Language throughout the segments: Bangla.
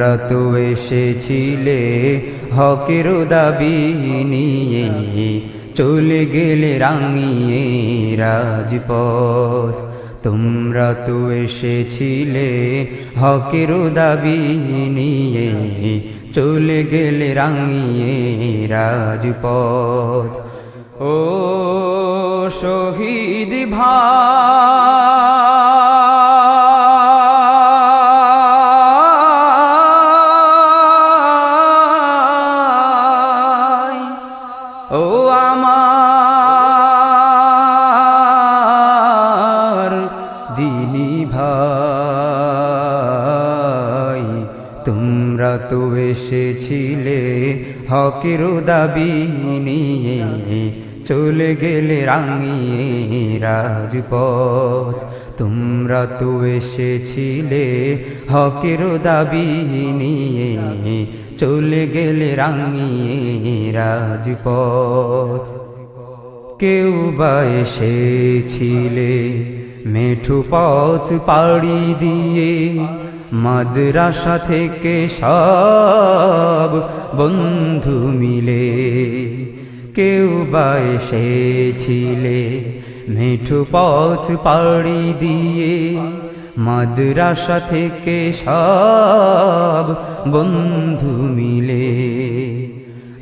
তোমরা তো এসেছিলে হকের দাবি নিয়ে, চলে গেলে রাঙিয়ে রাজপথ। তোমরা তো এসেছিলে হকের দাবি নিয়ে, চলে গেলে রাঙিয়ে রাজপথ। ও শহীদ ভাই, ও আমার দিনী ভাই, তোমরা তো এসেছিলে হকের দাবি নিয়ে, চলে গেলে রাঙিয়ে রাজপথ। তোমরা তো এসেছিলে হকের দাবি নিয়ে, চলে গেলে রাঙিয়ে রাজপথ। কেউ বা এসেছিলে মেঠু পথ পাড়ি দিয়ে, মাদ্রাসা থেকে সব বন্ধু মিলে। কেউ বা এসেছিলে মেঠু পথ পাড়ি দিয়ে, মাদ্রাসা থেকে সব বন্ধু মিলে।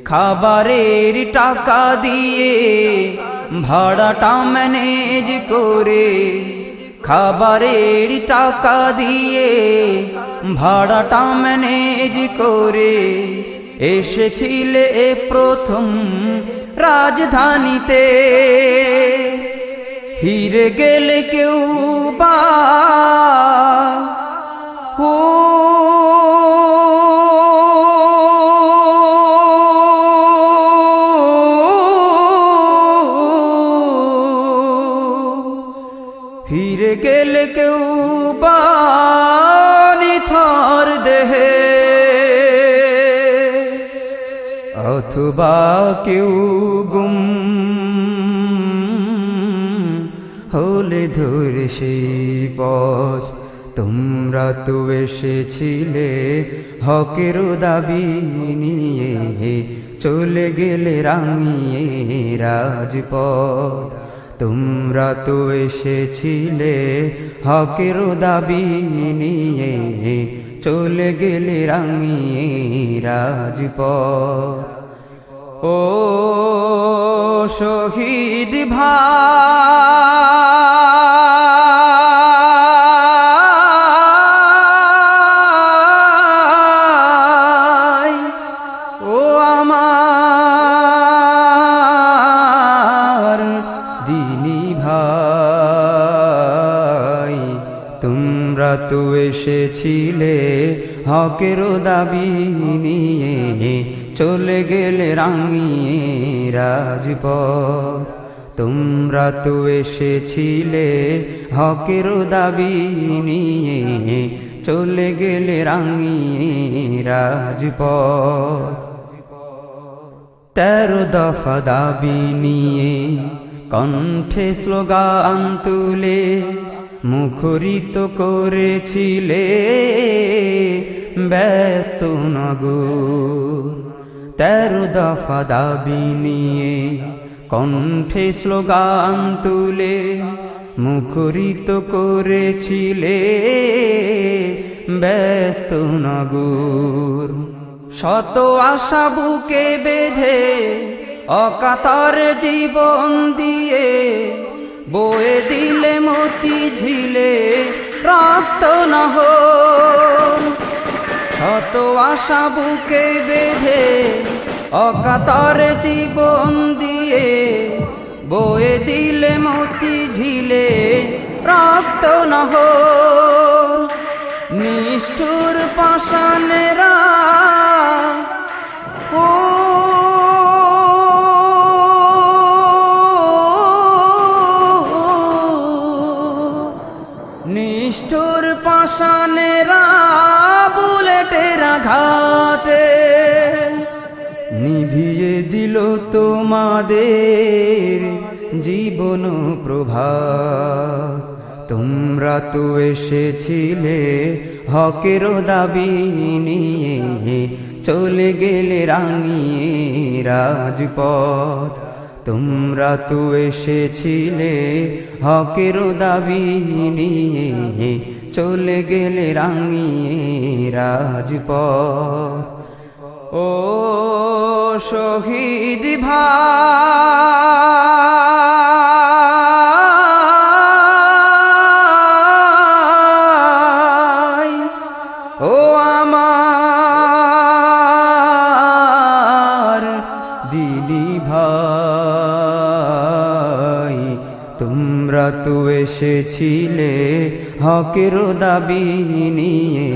খাবারের টাকা দিয়ে ভাড়াটা ম্যানেজ করে, খাবারের টাকা দিয়ে ভাড়াটা ম্যানেজ করে, এসেছিলে প্রথম রাজধানীতে। ফিরে গেলে কেউ বা ও ফিরে গেলে কেউ বা নিথর দেহে, অথবা কেউ গুম হলে ধরে সেই পথ। তোমরা তো এসেছিলে হকের দাবি নিয়ে, চলে গেলে রাঙিয়ে রাজপথ। তোমরা তো এসেছিলে হকের দাবি নিয়ে, চলে গেলে রাঙিয়ে রাজপথ। ও শহীদ ভাই, ও আমার দিনী ভাই, তোমরা তো এসেছিলে হকের দাবি নিয়ে, চলে গেলে রাঙিয়ে রাজপথ। তোমরা তো এসেছিলে হকের দাবি নিয়ে, চলে গেলে রাঙিয়ে রাজপথ। 13 দফা দাবি নিয়ে কণ্ঠে স্লোগান তুলে, মুখরিত করেছিলে ব্যস্ত নগর। 13 দফা দাবি নিয়ে কণ্ঠে স্লোগান তুলে, মুখরিত করেছিলে ব্যস্ত নগর। শত আশা বুকে বেঁধে অকাতর জীবন দিয়ে, বয়ে দিলে মতি ঝিলে রক্ত নহর। শত আশা বুকে বেঁধে অকাতর জীবন দিয়ে, বয়ে দিলে মতি ঝিলে রক্ত নহর। নিষ্ঠুর পাষাণেরা ও নিষ্ঠুর পাষাণেরা বুলেটের আঘাতে নিভিয়ে দিল তোমাদের জীবন প্রভাত। তোমরা তো এসেছিলে হকের দাবি নিয়ে, চলে গেলে রাঙিয়ে রাজপথ। তোমরা তো এসেছিলে হকের দাবি নিয়ে, চলে গেলে রাঙিয়ে রাজপথ। ও শহীদ ভাই, ও আমার দিলি ভাই, তোমরা তো এসেছিলে হকের দাবি নিয়ে,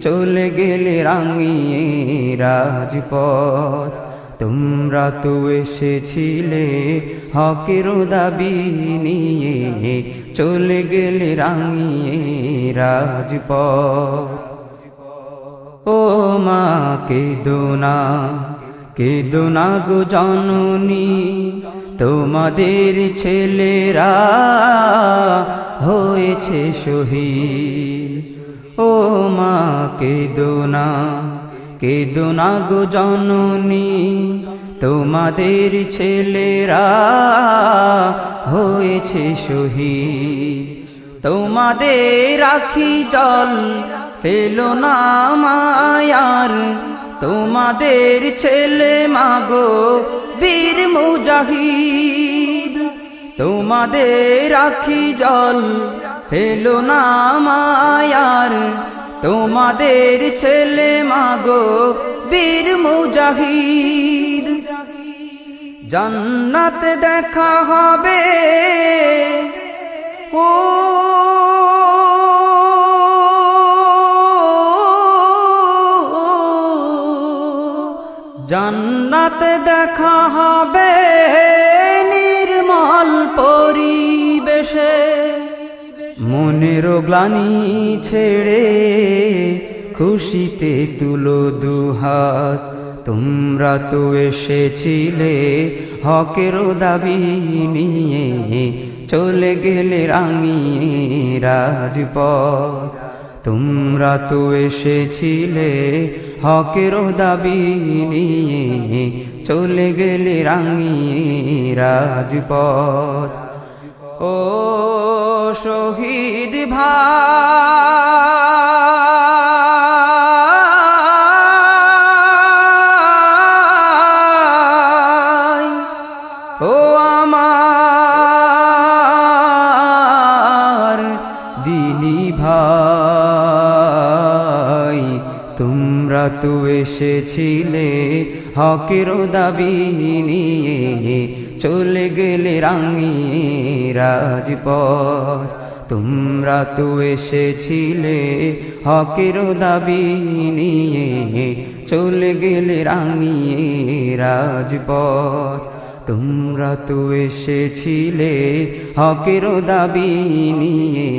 চলে গেলে রাঙিয়ে রাজপথ। তোমরা তো এসেছিলে হকের দাবি নিয়ে, চলে গেলে রাঙিয়ে রাজপথ। ও মা কেঁদো না, কেঁদো না গো জননী, তোমাদের ছেলেরা হয়েছে শহীদ। ও মা কেঁদো না, কেঁদো না গো জননী, তোমাদের ছেলেরা হয়েছে শহীদ। তোমাদের আখি জল ফেলো না মায়ার, তোমাদের ছেলে মাগো বীর মুজাহিদ। তোমাদের আখি জল ফেলো না মায়ার, তোমাদের ছেলে মাগো বীর মুজাহিদ। জান্নাত দেখা হবে ও জান্নাত দেখা হবে নির্মল পরিবেশে। মনের গ্লানি ছেড়ে খুশিতে তুলো দুহাত, তোমরা তো এসেছিলে হকের দাবি নিয়ে, চলে গেলে রাঙিয়ে রাজপথ। তোমরা তো এসেছিলে হকের দাবি নিয়ে, চলে গেলে রাঙিয়ে রাজপথ। ও শহীদ ভাই, ও আমার দিলি ভাই, তোমরা তো এসেছিলে হকের দাবি নিয়ে, চলে গেলে রাঙিয়ে রাজপথ। তোমরা তো এসেছিলে হকের দাবি নিয়ে, চলে গেলে রাঙিয়ে রাজপথ। তোমরা তো এসেছিলে হকের দাবি নিয়ে,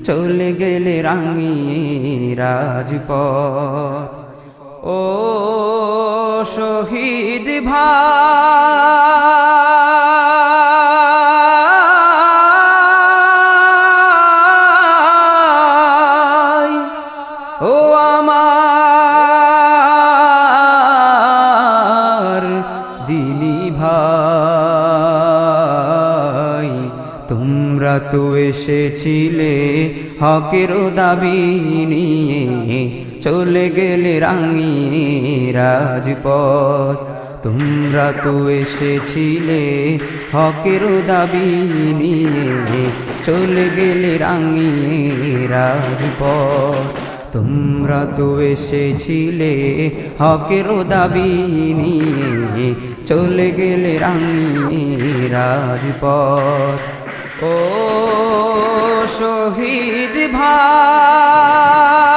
চলে গেলে রাঙিয়ে রাজপথ। ও শহীদ ভাই, ও আমার দিলি ভাই, তোমরা তো এসেছিলে হকের দাবি নিয়ে, চলে গেলে রাঙিয়ে রাজপথ। তোমরা তো এসেছিলে হকের দাবি নিয়ে, চলে গেলে রাঙিয়ে রাজপথ। তোমরা তো এসেছিলে হকের দাবি নিয়ে, চলে গেলে রাঙিয়ে রাজপথ। ও শহীদ ভাই।